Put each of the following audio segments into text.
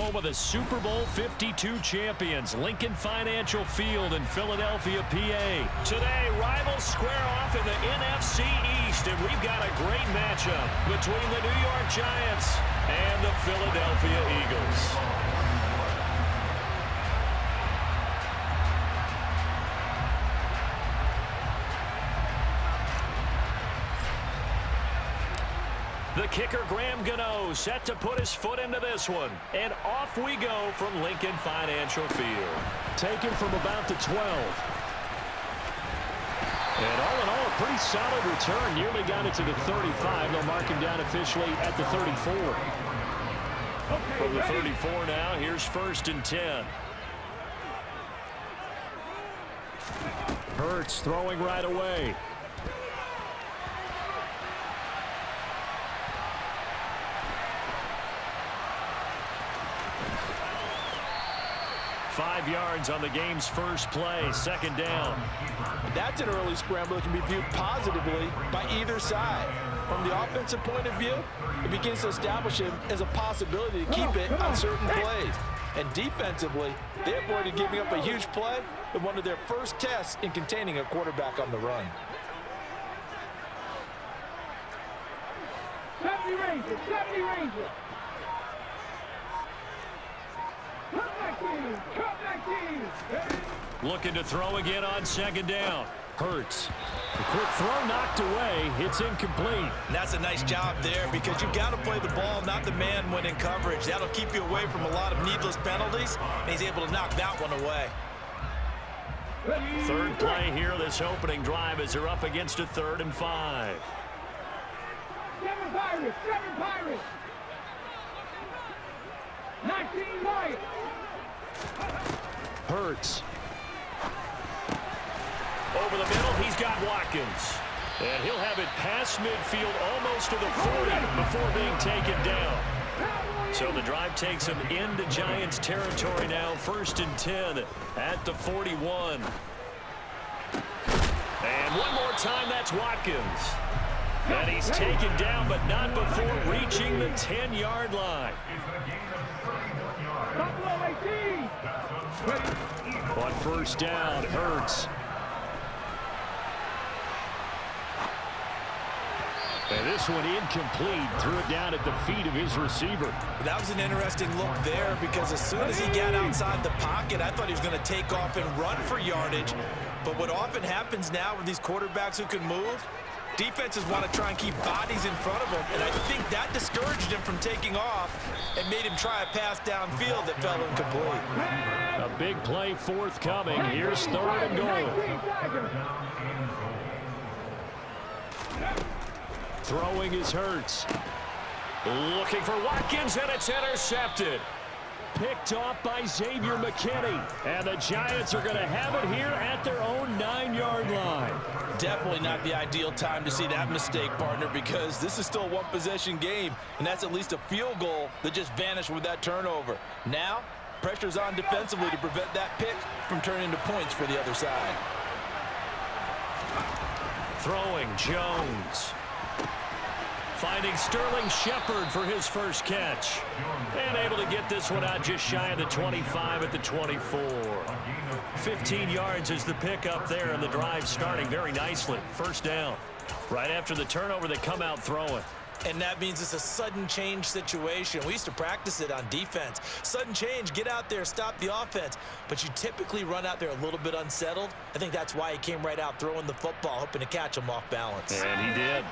home of the Super Bowl 52 champions, Lincoln Financial Field in Philadelphia, PA. Today, rivals square off in the NFC East, and we've got a great matchup between the New York Giants and the Philadelphia Eagles. The kicker, Graham Gano, set to put his foot into this one. And off we go from Lincoln Financial Field. Taken from about the 12. And all in all, a pretty solid return. Nearly got it to the 35. They'll mark him down officially at the 34. From the 34 now, here's 1st and 10. Hurts throwing right away. 5 yards on the game's first play, 2nd down. That's an early scramble that can be viewed positively by either side. From the offensive point of view, it begins to establish him as a possibility to keep it on certain plays. And defensively, they avoided giving up a huge play in one of their first tests in containing a quarterback on the run. 70 Rangers, 70 Rangers. Looking to throw again on 2nd down. Hurts. The quick throw knocked away. It's incomplete. And that's a nice job there because you've got to play the ball, not the man when in coverage. That'll keep you away from a lot of needless penalties, and he's able to knock that one away. 3rd play here, this opening drive, as they're up against a 3rd and 5. 7 Pirates, 7 Pirates. 19 White. Hurts. Over the middle, he's got Watkins. And he'll have it past midfield almost to the 40 before being taken down. So the drive takes him into Giants territory now. 1st and 10 at the 41. And one more time, that's Watkins. And he's taken down, but not before reaching the 10-yard line. On 1st down, Hurts. And this one incomplete. Threw it down at the feet of his receiver. That was an interesting look there because as soon as he got outside the pocket, I thought he was going to take off and run for yardage. But what often happens now with these quarterbacks who can move, defenses want to try and keep bodies in front of him, and I think that discouraged him from taking off and made him try a pass downfield that fell incomplete. A big play forthcoming. Here's 3rd and goal. Throwing is Hurts. Looking for Watkins, and it's intercepted. Picked off by Xavier McKinney. And the Giants are going to have it here at their own 9-yard line. Definitely not the ideal time to see that mistake, partner, because this is still a one-possession game, and that's at least a field goal that just vanished with that turnover. Now, pressure's on defensively to prevent that pick from turning into points for the other side. Throwing Jones. Finding Sterling Shepard for his first catch. And able to get this one out just shy of the 25 at the 24. 15 yards is the pickup there, and the drive starting very nicely. 1st down. Right after the turnover, they come out throwing. And that means it's a sudden change situation. We used to practice it on defense. Sudden change, get out there, stop the offense. But you typically run out there a little bit unsettled. I think that's why he came right out throwing the football, hoping to catch him off balance. And he did.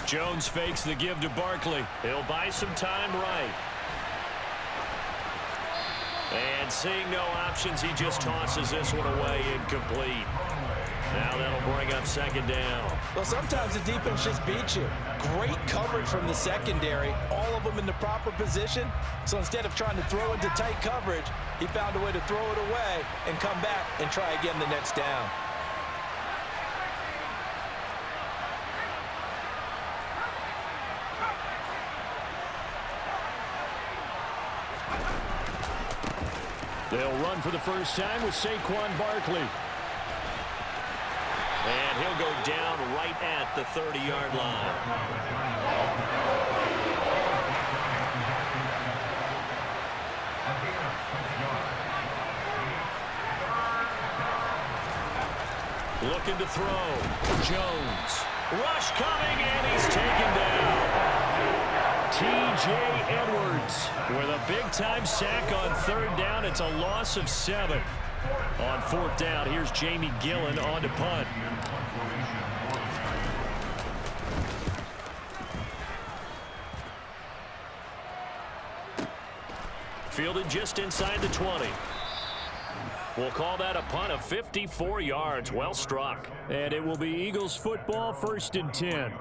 Jones fakes the give to Barkley. He'll buy some time right. And seeing no options, he just tosses this one away, incomplete. Now that'll bring up 2nd down. Well, sometimes the defense just beats you. Great coverage from the secondary, all of them in the proper position. So instead of trying to throw into tight coverage, he found a way to throw it away and come back and try again the next down. They'll run for the first time with Saquon Barkley. And he'll go down right at the 30-yard line. Looking to throw. Jones. Rush coming, and he's taken down. T.J. Edwards with a big-time sack on third down. It's a loss of 7. On fourth down, here's Jamie Gillen on to punt. Fielded just inside the 20. We'll call that a punt of 54 yards. Well struck. And it will be Eagles football, 1st and 10.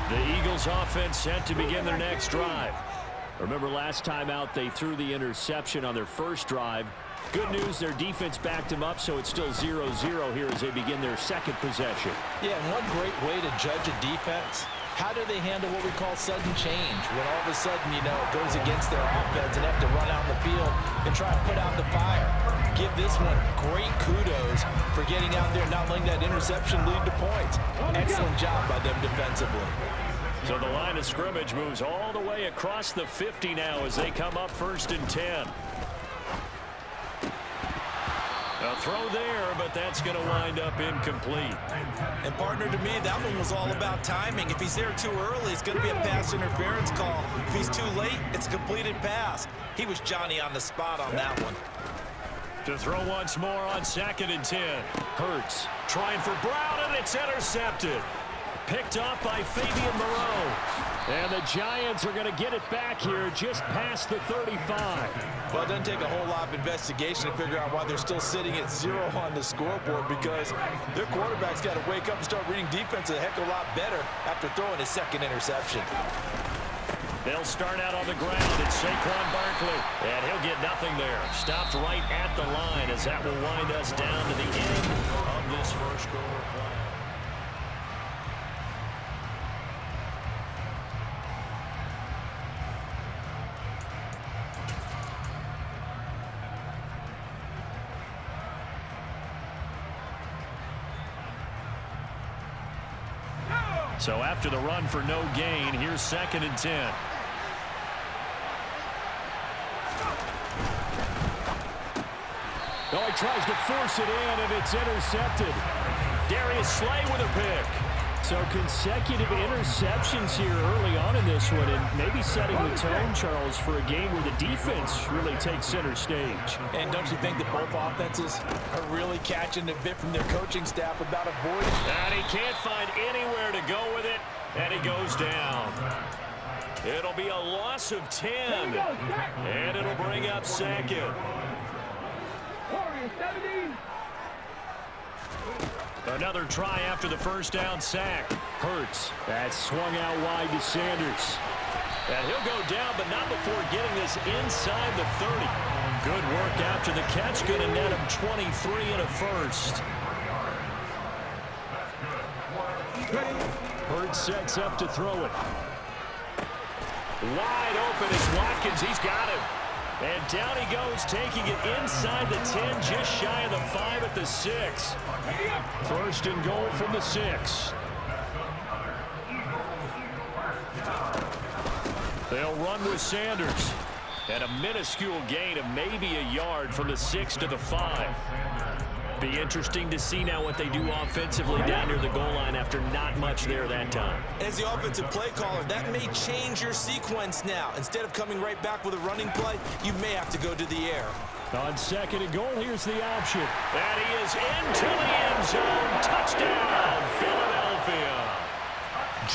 The Eagles offense set to begin their next drive. Remember last time out they threw the interception on their first drive. Good news, their defense backed them up, so it's still 0-0 here as they begin their second possession. Yeah, and one great way to judge a defense, how do they handle what we call sudden change? When all of a sudden, you know, it goes against their offense and have to run out in the field and try to put out the fire. Give this one great kudos for getting out there and not letting that interception lead to points. Excellent job by them defensively. So the line of scrimmage moves all the way across the 50 now as they come up 1st and 10. A throw there, but that's going to wind up incomplete. And partner, to me, that one was all about timing. If he's there too early, it's going to be a pass interference call. If he's too late, it's a completed pass. He was Johnny on the spot on that one. To throw once more on 2nd and 10. Hurts trying for Brown, and it's intercepted. Picked off by Fabian Moreau. And the Giants are going to get it back here just past the 35. Well, it doesn't take a whole lot of investigation to figure out why they're still sitting at 0 on the scoreboard, because their quarterback's got to wake up and start reading defense a heck of a lot better after throwing his second interception. They'll start out on the ground. It's Saquon Barkley. And he'll get nothing there. Stopped right at the line as that will wind us down to the end of this first quarter play. So after the run for no gain, here's 2nd and 10. Oh, he tries to force it in, and it's intercepted. Darius Slay with a pick. So consecutive interceptions here early on in this one, and maybe setting the tone, Charles, for a game where the defense really takes center stage. And don't you think that both offenses are really catching a bit from their coaching staff about avoiding? And he can't find anywhere to go with it, and he goes down. It'll be a loss of 10, and it'll bring up 2nd. Another try after the first down sack. Hurts. That swung out wide to Sanders. And he'll go down, but not before getting this inside the 30. Good work after the catch. Going to net him 23 and a first. Hurts sets up to throw it. Wide open is Watkins. He's got him. And down he goes, taking it inside the 10, just shy of the 5 at the 6. 1st and goal from the 6. They'll run with Sanders. And a minuscule gain of maybe a yard from the 6 to the 5. Be interesting to see now what they do offensively down near the goal line after not much there that time. As the offensive play caller, that may change your sequence now. Instead of coming right back with a running play, you may have to go to the air. On 2nd and goal, here's the option. And he is into the end zone. Touchdown, Philadelphia.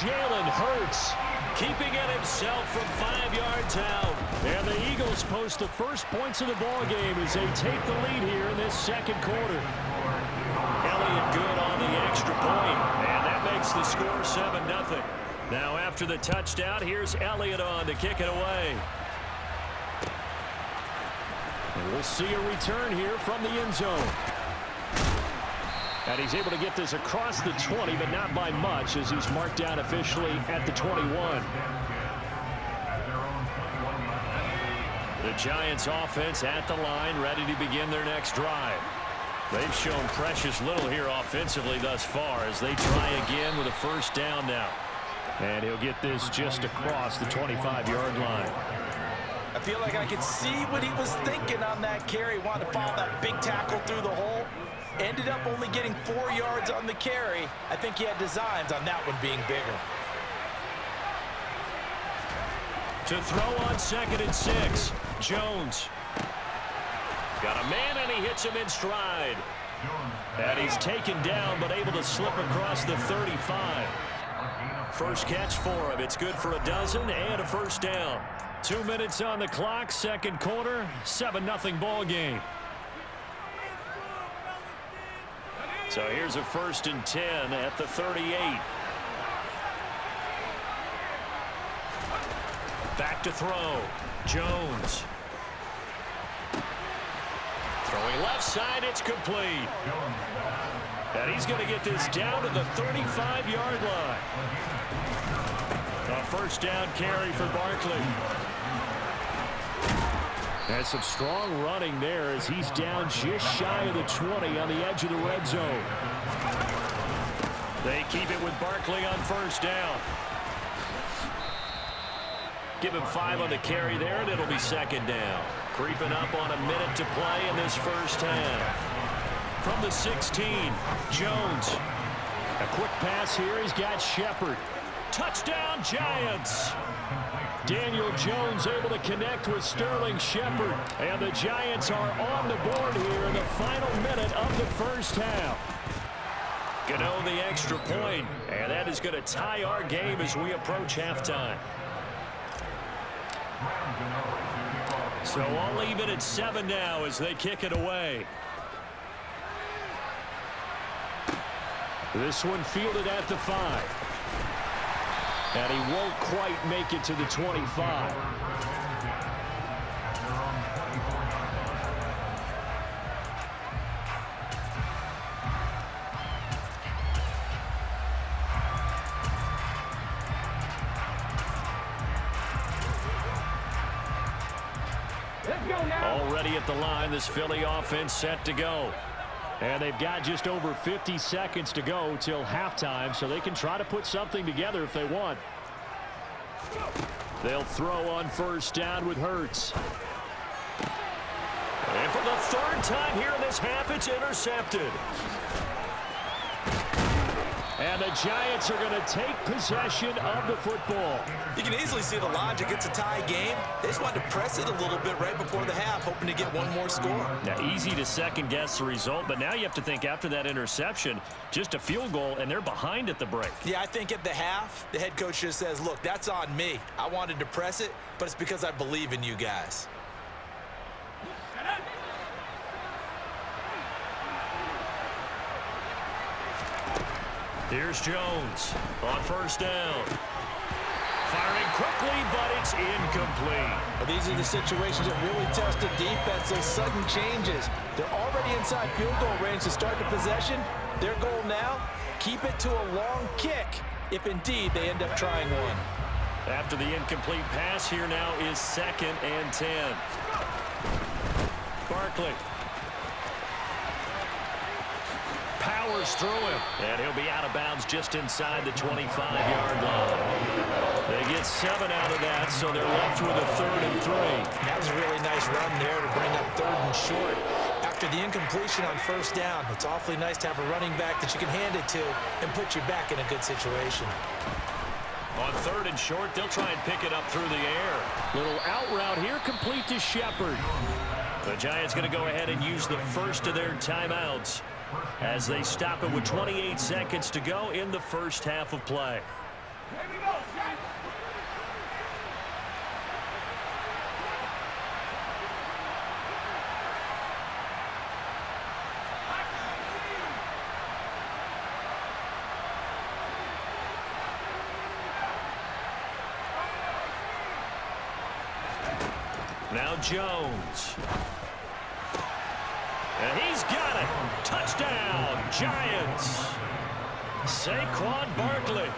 Jalen Hurts keeping it himself from 5 yards out. And the Eagles post the first points of the ball game as they take the lead here in this second quarter. Elliott good on the extra point, and that makes the score 7-0. Now after the touchdown, here's Elliott on to kick it away. And we'll see a return here from the end zone. And he's able to get this across the 20, but not by much, as he's marked down officially at the 21. The Giants offense at the line, ready to begin their next drive. They've shown precious little here offensively thus far as they try again with a first down now. And he'll get this just across the 25-yard line. I feel like I could see what he was thinking on that carry. Wanted to follow that big tackle through the hole. Ended up only getting 4 yards on the carry. I think he had designs on that one being bigger. To throw on 2nd and 6, Jones. Got a man, and he hits him in stride. And he's taken down, but able to slip across the 35. First catch for him. It's good for a dozen and a first down. 2 minutes on the clock, second quarter, 7-0 ball game. So here's a 1st and 10 at the 38. Back to throw. Jones. Throwing left side, it's complete. And he's going to get this down to the 35-yard line. A first down carry for Barkley. And some strong running there as he's down just shy of the 20 on the edge of the red zone. They keep it with Barkley on first down. Give him 5 on the carry there, and it'll be second down. Creeping up on a minute to play in this first half. From the 16, Jones. A quick pass here. He's got Shepard. Touchdown, Giants. Daniel Jones able to connect with Sterling Shepard. And the Giants are on the board here in the final minute of the first half. Gano the extra point, and that is going to tie our game as we approach halftime. So I'll leave it at 7 now as they kick it away. This one fielded at the 5. And he won't quite make it to the 25. Already at the line, this Philly offense set to go. And they've got just over 50 seconds to go till halftime, so they can try to put something together if they want. They'll throw on first down with Hurts. And for the 3rd time here in this half, it's intercepted. And the Giants are going to take possession of the football. You can easily see the logic. It's a tie game. They just wanted to press it a little bit right before the half, hoping to get one more score. Now, easy to second-guess the result, but now you have to think after that interception, just a field goal, and they're behind at the break. Yeah, I think at the half, the head coach just says, look, that's on me. I wanted to press it, but it's because I believe in you guys. Here's Jones on first down. Firing quickly, but it's incomplete. Well, these are the situations that really test the defense, those sudden changes. They're already inside field goal range to start the possession. Their goal now, keep it to a long kick, if indeed they end up trying one. After the incomplete pass, here now is 2nd and 10. Barkley. Powers through him, and he'll be out of bounds just inside the 25-yard line. They get 7 out of that, so they're left with a 3rd and 3. That was a really nice run there to bring up 3rd and short. After the incompletion on first down, it's awfully nice to have a running back that you can hand it to and put you back in a good situation. On 3rd and short, they'll try and pick it up through the air. Little out route here, complete to Shepard. The Giants going to go ahead and use the first of their timeouts as they stop it with 28 seconds to go in the first half of play. Now Jones. And he's got it. Touchdown, Giants. Saquon Barkley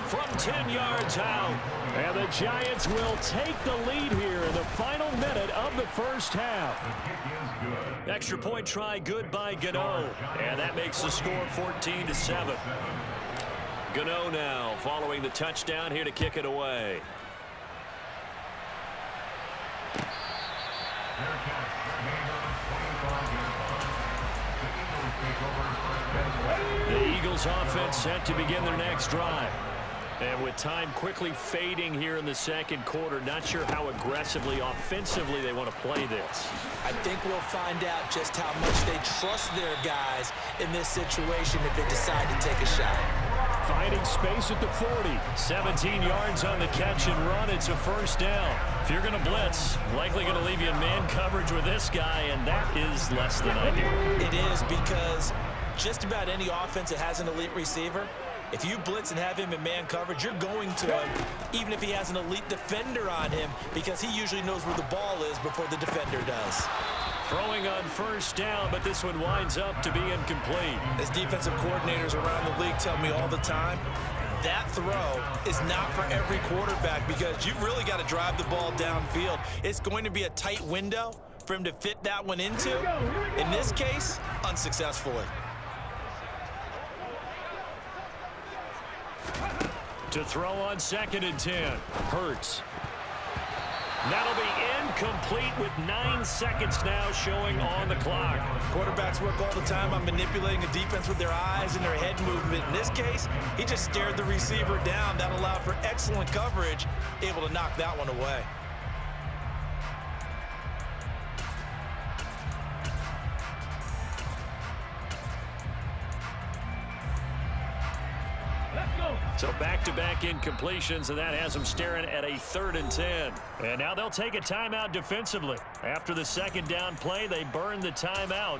from 10 yards out. And the Giants will take the lead here in the final minute of the first half. Extra point try good by Gano. And that makes the score 14-7. Gano now following the touchdown here to kick it away. The Eagles offense set to begin their next drive. And with time quickly fading here in the second quarter, not sure how aggressively, offensively they want to play this. I think we'll find out just how much they trust their guys in this situation if they decide to take a shot. Finding space at the 40. 17 yards on the catch and run. It's a first down. If you're going to blitz, likely going to leave you in man coverage with this guy, and that is less than ideal. It is, because just about any offense that has an elite receiver, if you blitz and have him in man coverage, you're going to him, even if he has an elite defender on him, because he usually knows where the ball is before the defender does. Throwing on first down, but this one winds up to be incomplete. As defensive coordinators around the league tell me all the time, that throw is not for every quarterback, because you've really got to drive the ball downfield. It's going to be a tight window for him to fit that one into. In this case, unsuccessfully. To throw on 2nd and 10. Hurts. That'll be incomplete with 9 seconds now showing on the clock. Quarterbacks work all the time on manipulating a defense with their eyes and their head movement. In this case, he just stared the receiver down. That allowed for excellent coverage, able to knock that one away. So back-to-back incompletions, and that has them staring at a 3rd and 10. And now they'll take a timeout defensively. After the second down play, they burn the timeout,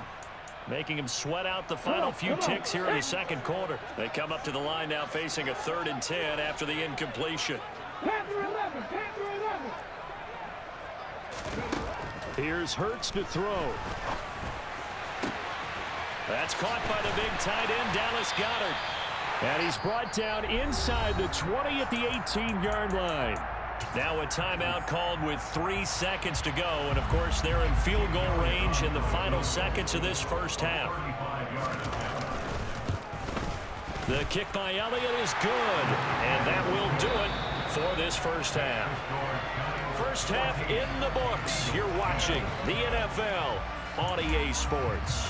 making them sweat out the final few ticks here in the second quarter. They come up to the line now facing a 3rd and 10 after the incompletion. Panther 11, Panther 11. Here's Hurts to throw. That's caught by the big tight end, Dallas Goedert. And he's brought down inside the 20 at the 18-yard line. Now a timeout called with 3 seconds to go. And, of course, they're in field goal range in the final seconds of this first half. The kick by Elliott is good. And that will do it for this first half. First half in the books. You're watching the NFL on EA Sports.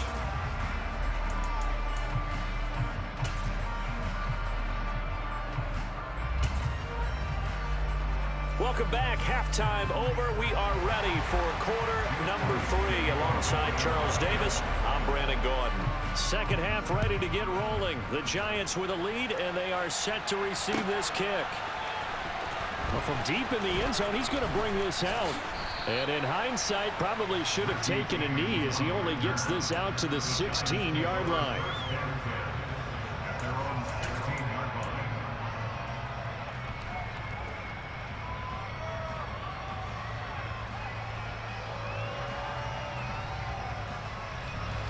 Welcome back. Halftime over. We are ready for quarter number 3. Alongside Charles Davis, I'm Brandon Gordon. Second half ready to get rolling. The Giants with a lead, and they are set to receive this kick. Well, from deep in the end zone, he's going to bring this out. And in hindsight, probably should have taken a knee, as he only gets this out to the 16-yard line.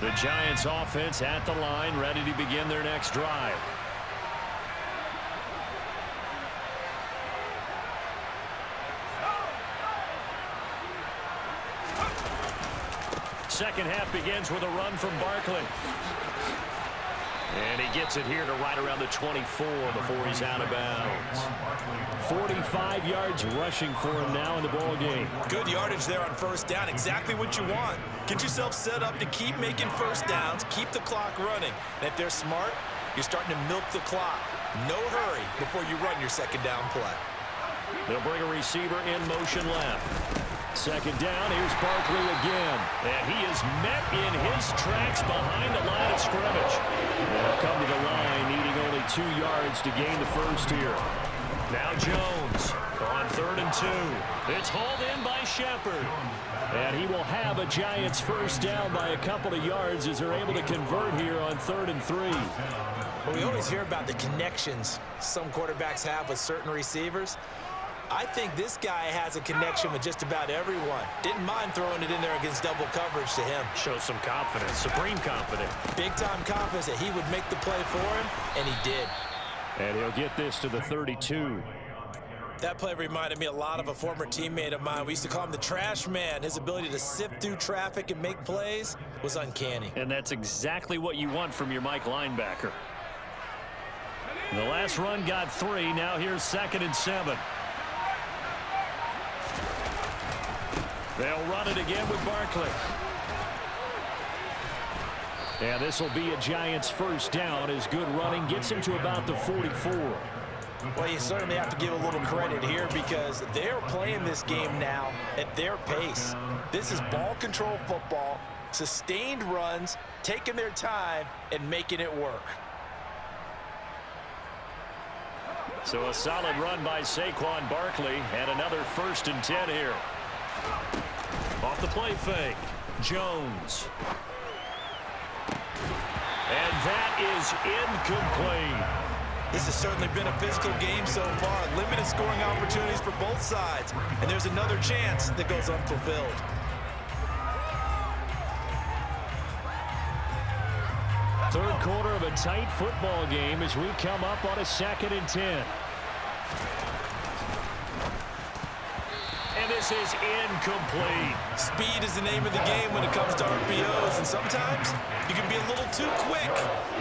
The Giants offense at the line, ready to begin their next drive. Second half begins with a run from Barkley. And he gets it here to right around the 24 before he's out of bounds. 45 yards rushing for him now in the ball game. Good yardage there on first down. Exactly what you want. Get yourself set up to keep making first downs, keep the clock running. And if they're smart, you're starting to milk the clock. No hurry before you run your second down play. They'll bring a receiver in motion left. Second down, here's Barkley again. And he is met in his tracks behind the line of scrimmage. They'll come to the line, needing only 2 yards to gain the first here. Now Jones on 3rd and 2. It's hauled in by Shepard. And he will have a Giants first down by a couple of yards as they're able to convert here on 3rd and 3. Well, we always hear about the connections some quarterbacks have with certain receivers. I think this guy has a connection with just about everyone. Didn't mind throwing it in there against double coverage to him. Shows some confidence, supreme confidence. Big-time confidence that he would make the play for him, and he did. And he'll get this to the 32. That play reminded me a lot of a former teammate of mine. We used to call him the trash man. His ability to sift through traffic and make plays was uncanny. And that's exactly what you want from your Mike linebacker. The last run got 3. Now here's 2nd and 7. They'll run it again with Barkley. And this will be a Giants first down as good running gets him to about the 44. Well, you certainly have to give a little credit here because they're playing this game now at their pace. This is ball control football, sustained runs, taking their time, and making it work. So a solid run by Saquon Barkley and another 1st and 10 here. Off the play fake, Jones. And that is incomplete. This has certainly been a physical game so far. Limited scoring opportunities for both sides. And there's another chance that goes unfulfilled. Third quarter of a tight football game as we come up on a 2nd and 10. And this is incomplete. Speed is the name of the game when it comes to RPOs. And sometimes you can be a little too quick.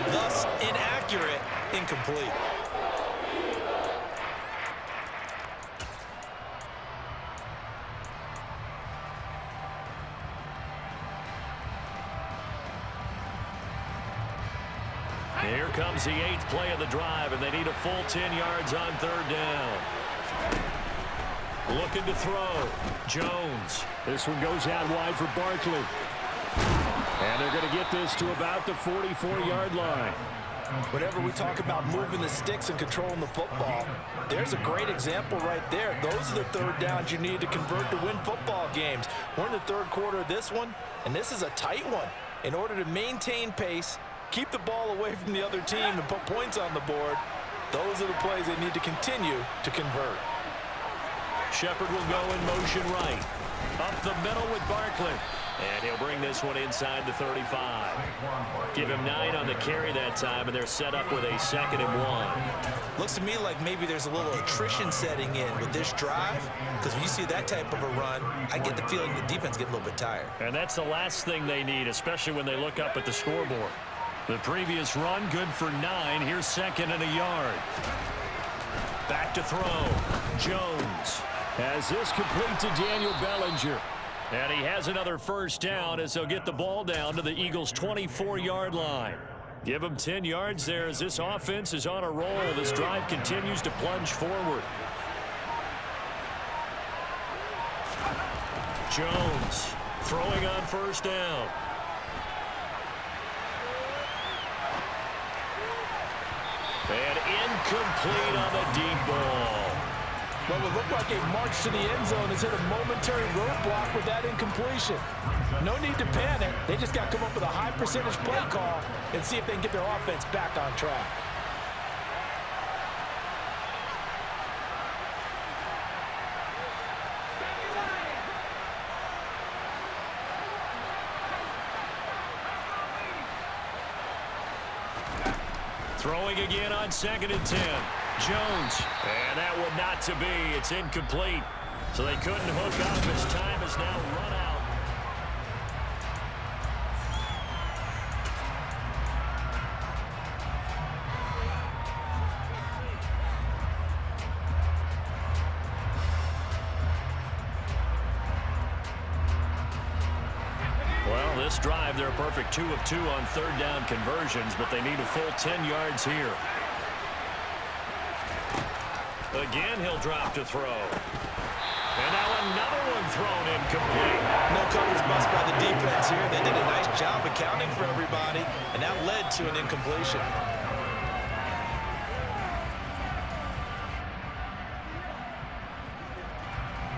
Thus, inaccurate, incomplete. Here comes the 8th play of the drive, and they need a full 10 yards on 3rd down. Looking to throw. Jones. This one goes out wide for Barkley. And they're going to get this to about the 44-yard line. Whenever we talk about moving the sticks and controlling the football, there's a great example right there. Those are the 3rd downs you need to convert to win football games. We're in the 3rd quarter of this one, and this is a tight one. In order to maintain pace, keep the ball away from the other team, and put points on the board, those are the plays they need to continue to convert. Shepard will go in motion right. Up the middle with Barkley. And he'll bring this one inside the 35. Give him 9 on the carry that time, and they're set up with a 2nd and 1. Looks to me like maybe there's a little attrition setting in with this drive, because when you see that type of a run, I get the feeling the defense getting a little bit tired. And that's the last thing they need, especially when they look up at the scoreboard. The previous run, good for 9. Here's 2nd and a yard. Back to throw. Jones has this complete to Daniel Bellinger. And he has another first down as they'll get the ball down to the Eagles' 24-yard line. Give them 10 yards there as this offense is on a roll. This drive continues to plunge forward. Jones throwing on first down. And incomplete on the deep ball. Well, it looked like a march to the end zone has hit a momentary roadblock with that incompletion. No need to panic. They just got to come up with a high percentage play call and see if they can get their offense back on track. Throwing again on 2nd and 10. Jones, and that one not to be. It's incomplete. So they couldn't hook up as time has now run out. Well, this drive, they're a perfect 2 of 2 on 3rd down conversions, but they need a full 10 yards here. Again, he'll drop to throw. And now another one thrown incomplete. No coverage bust by the defense here. They did a nice job accounting for everybody, and that led to an incompletion.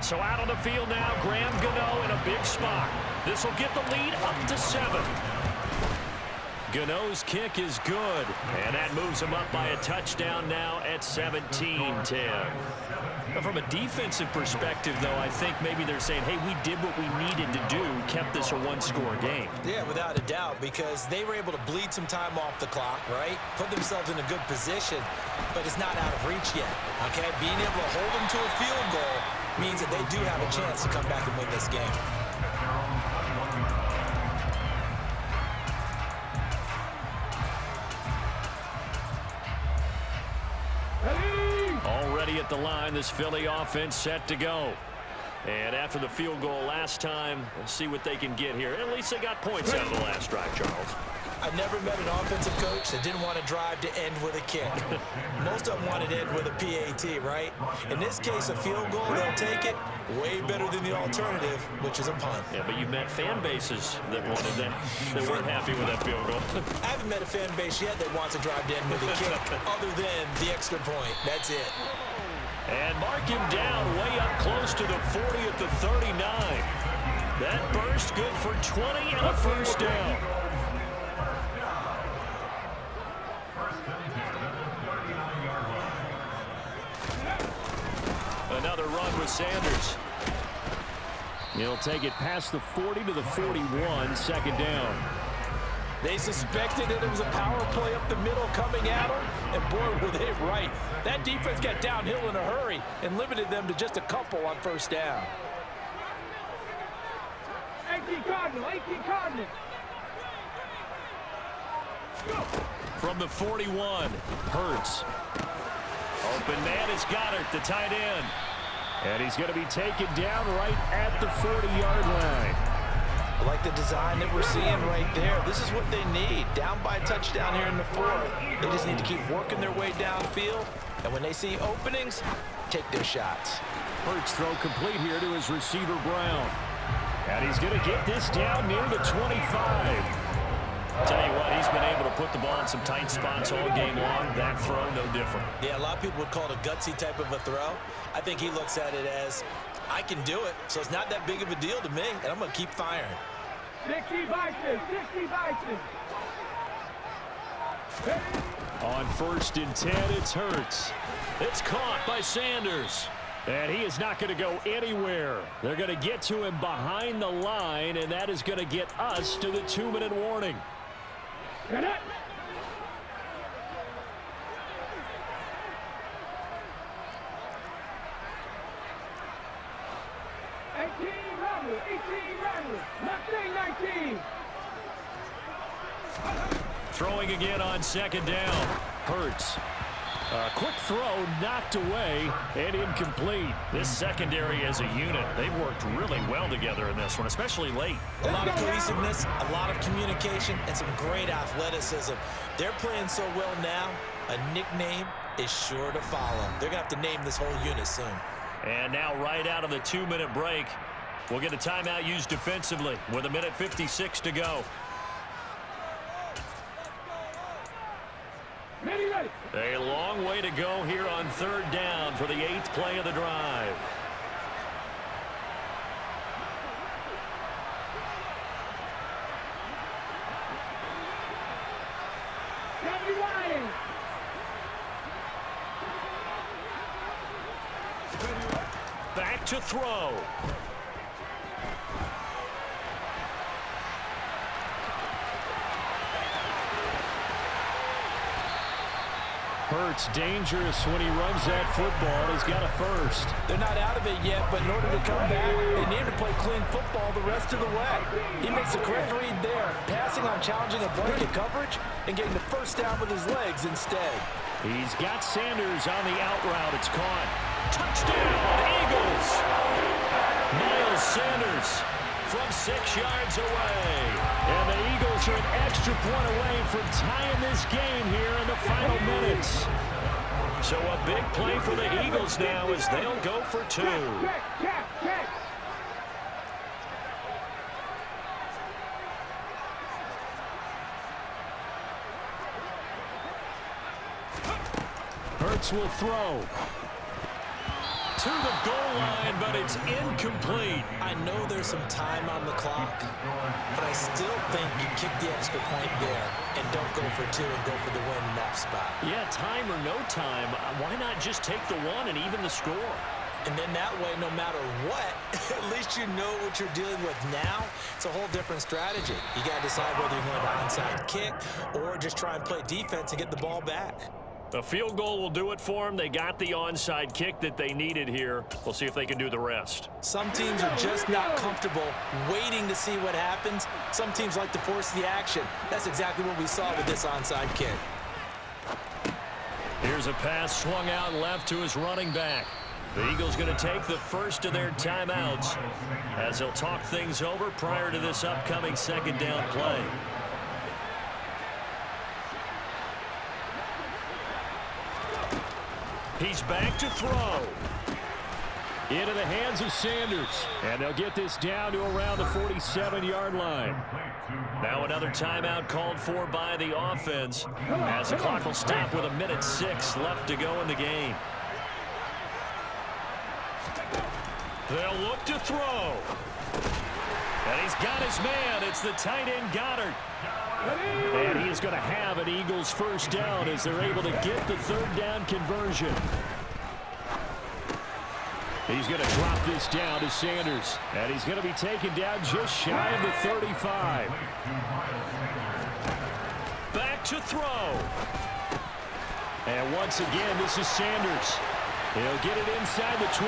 So out on the field now, Graham Gano in a big spot. This will get the lead up to 7. Gano's kick is good, and that moves him up by a touchdown now at 17-10. From a defensive perspective, though, I think maybe they're saying, hey, we did what we needed to do, kept this a one-score game. Yeah, without a doubt, because they were able to bleed some time off the clock, right? Put themselves in a good position, but it's not out of reach yet, okay? Being able to hold them to a field goal means that they do have a chance to come back and win this game. Already at the line, this Philly offense set to go. And after the field goal last time, we'll see what they can get here. At least they got points out of the last drive, Charles. I've never met an offensive coach that didn't want to drive to end with a kick. Most of them want to end with a PAT, right? In this case, a field goal, they'll take it. Way better than the alternative, which is a punt. Yeah, but you've met fan bases that wanted that, that weren't happy with that field goal. I haven't met a fan base yet that wants to drive to end with a kick, other than the extra point. That's it. And mark him down way up close to the 40 at the 39. That burst good for 20 and a first down. Another run with Sanders. He'll take it past the 40 to the 41, second down. They suspected that it was a power play up the middle coming at them, and boy, were they right. That defense got downhill in a hurry and limited them to just a couple on first down. 18 Cardinal, 18 Cardinal. From the 41, Hurts. Open man is Goddard, the tight end. And he's going to be taken down right at the 40-yard line. I like the design that we're seeing right there. This is what they need. Down by a touchdown here in the fourth. They just need to keep working their way downfield. And when they see openings, take their shots. Hurts throw complete here to his receiver, Brown. And he's going to get this down near the 25. Tell you what, he's been able to put the ball in some tight spots all game long. That throw, no different. Yeah, a lot of people would call it a gutsy type of a throw. I think he looks at it as, I can do it, so it's not that big of a deal to me, and I'm going to keep firing. 60 Vikings, 60 Vikings. On 1st and 10, it's Hurts. It's caught by Sanders. And he is not going to go anywhere. They're going to get to him behind the line, and that is going to get us to the 2-minute warning. Get it. Throwing again on second down. Hurts. Quick throw knocked away and incomplete. This secondary as a unit, they've worked really well together in this one, especially late. A lot of cohesiveness, a lot of communication, and some great athleticism. They're playing so well now, a nickname is sure to follow. They're going to have to name this whole unit soon. And now right out of the 2-minute break, we'll get a timeout used defensively with 1:56 to go. A long way to go here on 3rd down for the 8th play of the drive. Back to throw. Hurts dangerous when he runs that football. He's got a first. They're not out of it yet, but in order to come back, they need to play clean football the rest of the way. He makes the correct read there, passing on challenging a blanket coverage and getting the first down with his legs instead. He's got Sanders on the out route. It's caught. Touchdown, Eagles! Miles Sanders from 6 yards away. And the Eagles are an extra point away from tying this game here in the final minutes. So a big play for the Eagles now as they'll go for 2. Hurts will throw. to the goal line, but it's incomplete. I know there's some time on the clock, but I still think you kick the extra point there and don't go for 2 and go for the win in that spot. Yeah, time or no time, why not just take the 1 and even the score? And then that way, no matter what, at least you know what you're dealing with now. It's a whole different strategy. You got to decide whether you're going to onside kick or just try and play defense and get the ball back. The field goal will do it for them. They got the onside kick that they needed here. We'll see if they can do the rest. Some teams are just not comfortable waiting to see what happens. Some teams like to force the action. That's exactly what we saw with this onside kick. Here's a pass swung out left to his running back. The Eagles going to take the first of their timeouts as they'll talk things over prior to this upcoming second down play. He's back to throw. Into the hands of Sanders. And they'll get this down to around the 47-yard line. Now another timeout called for by the offense as the clock will stop with 1:06 left to go in the game. They'll look to throw. And he's got his man. It's the tight end Goddard. And he is going to have an Eagles first down as they're able to get the third down conversion. He's going to drop this down to Sanders. And he's going to be taken down just shy of the 35. Back to throw. And once again, this is Sanders. He'll get it inside the 20.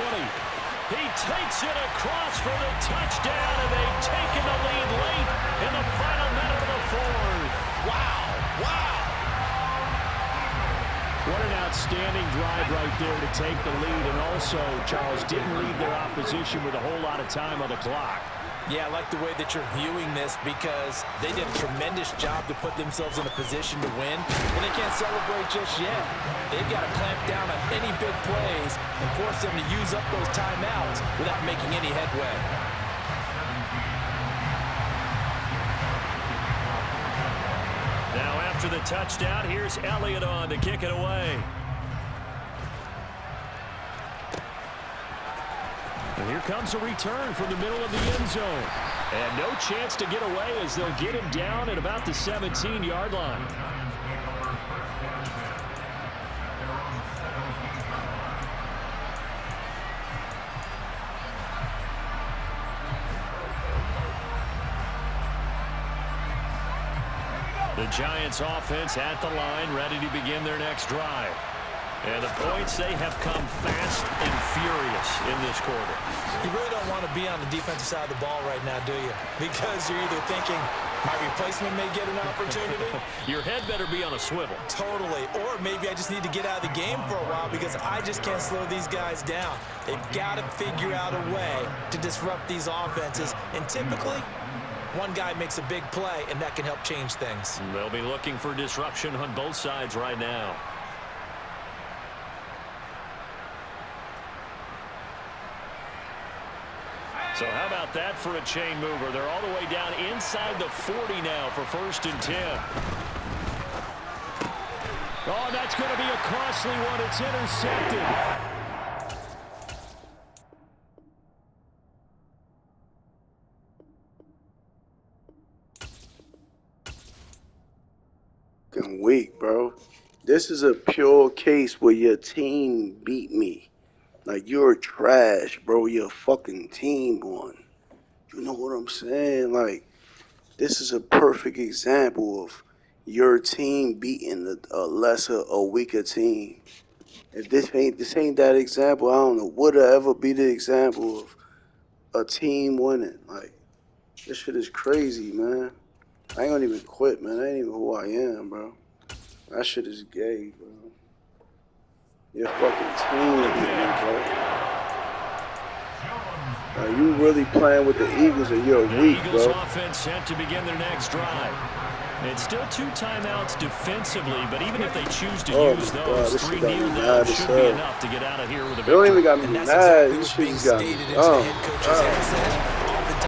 He takes it across for the touchdown, and they've taken the lead late in the final minute of the fourth. Wow, wow. What an outstanding drive right there to take the lead, and also, Charles, didn't leave their opposition with a whole lot of time on the clock. Yeah, I like the way that you're viewing this because they did a tremendous job to put themselves in a position to win, and they can't celebrate just yet. They've got to clamp down on any big plays and force them to use up those timeouts without making any headway. Now after the touchdown, here's Elliott on to kick it away. And here comes a return from the middle of the end zone. And no chance to get away as they'll get him down at about the 17-yard line. The Giants offense at the line, ready to begin their next drive. And the points, they have come fast and furious in this quarter. You really don't want to be on the defensive side of the ball right now, do you? Because you're either thinking, my replacement may get an opportunity. Your head better be on a swivel. Totally. Or maybe I just need to get out of the game for a while because I just can't slow these guys down. They've got to figure out a way to disrupt these offenses. And typically, one guy makes a big play, and that can help change things. They'll be looking for disruption on both sides right now. So how about that for a chain mover? They're all the way down inside the 40 now for 1st and 10. Oh, that's going to be a costly one. It's intercepted. Weak, bro. This is a pure case where your team beat me. Like, you're trash, bro. Your fucking team won. You know what I'm saying? Like, this is a perfect example of your team beating a weaker team. If this ain't that example, I don't know what'll ever be the example of a team winning. Like, this shit is crazy, man. I ain't gonna even quit, man. That ain't even who I am, bro. That shit is gay, bro. Your fucking team beat me, bro. Like, you really playing with the Eagles and you're weak, bro. The Eagles offense set to begin their next drive. It's still 2 timeouts defensively, but even if they choose to use those, 3 kneel downs should be enough to get out of here with a victory. They don't even got me mad. This shit got me.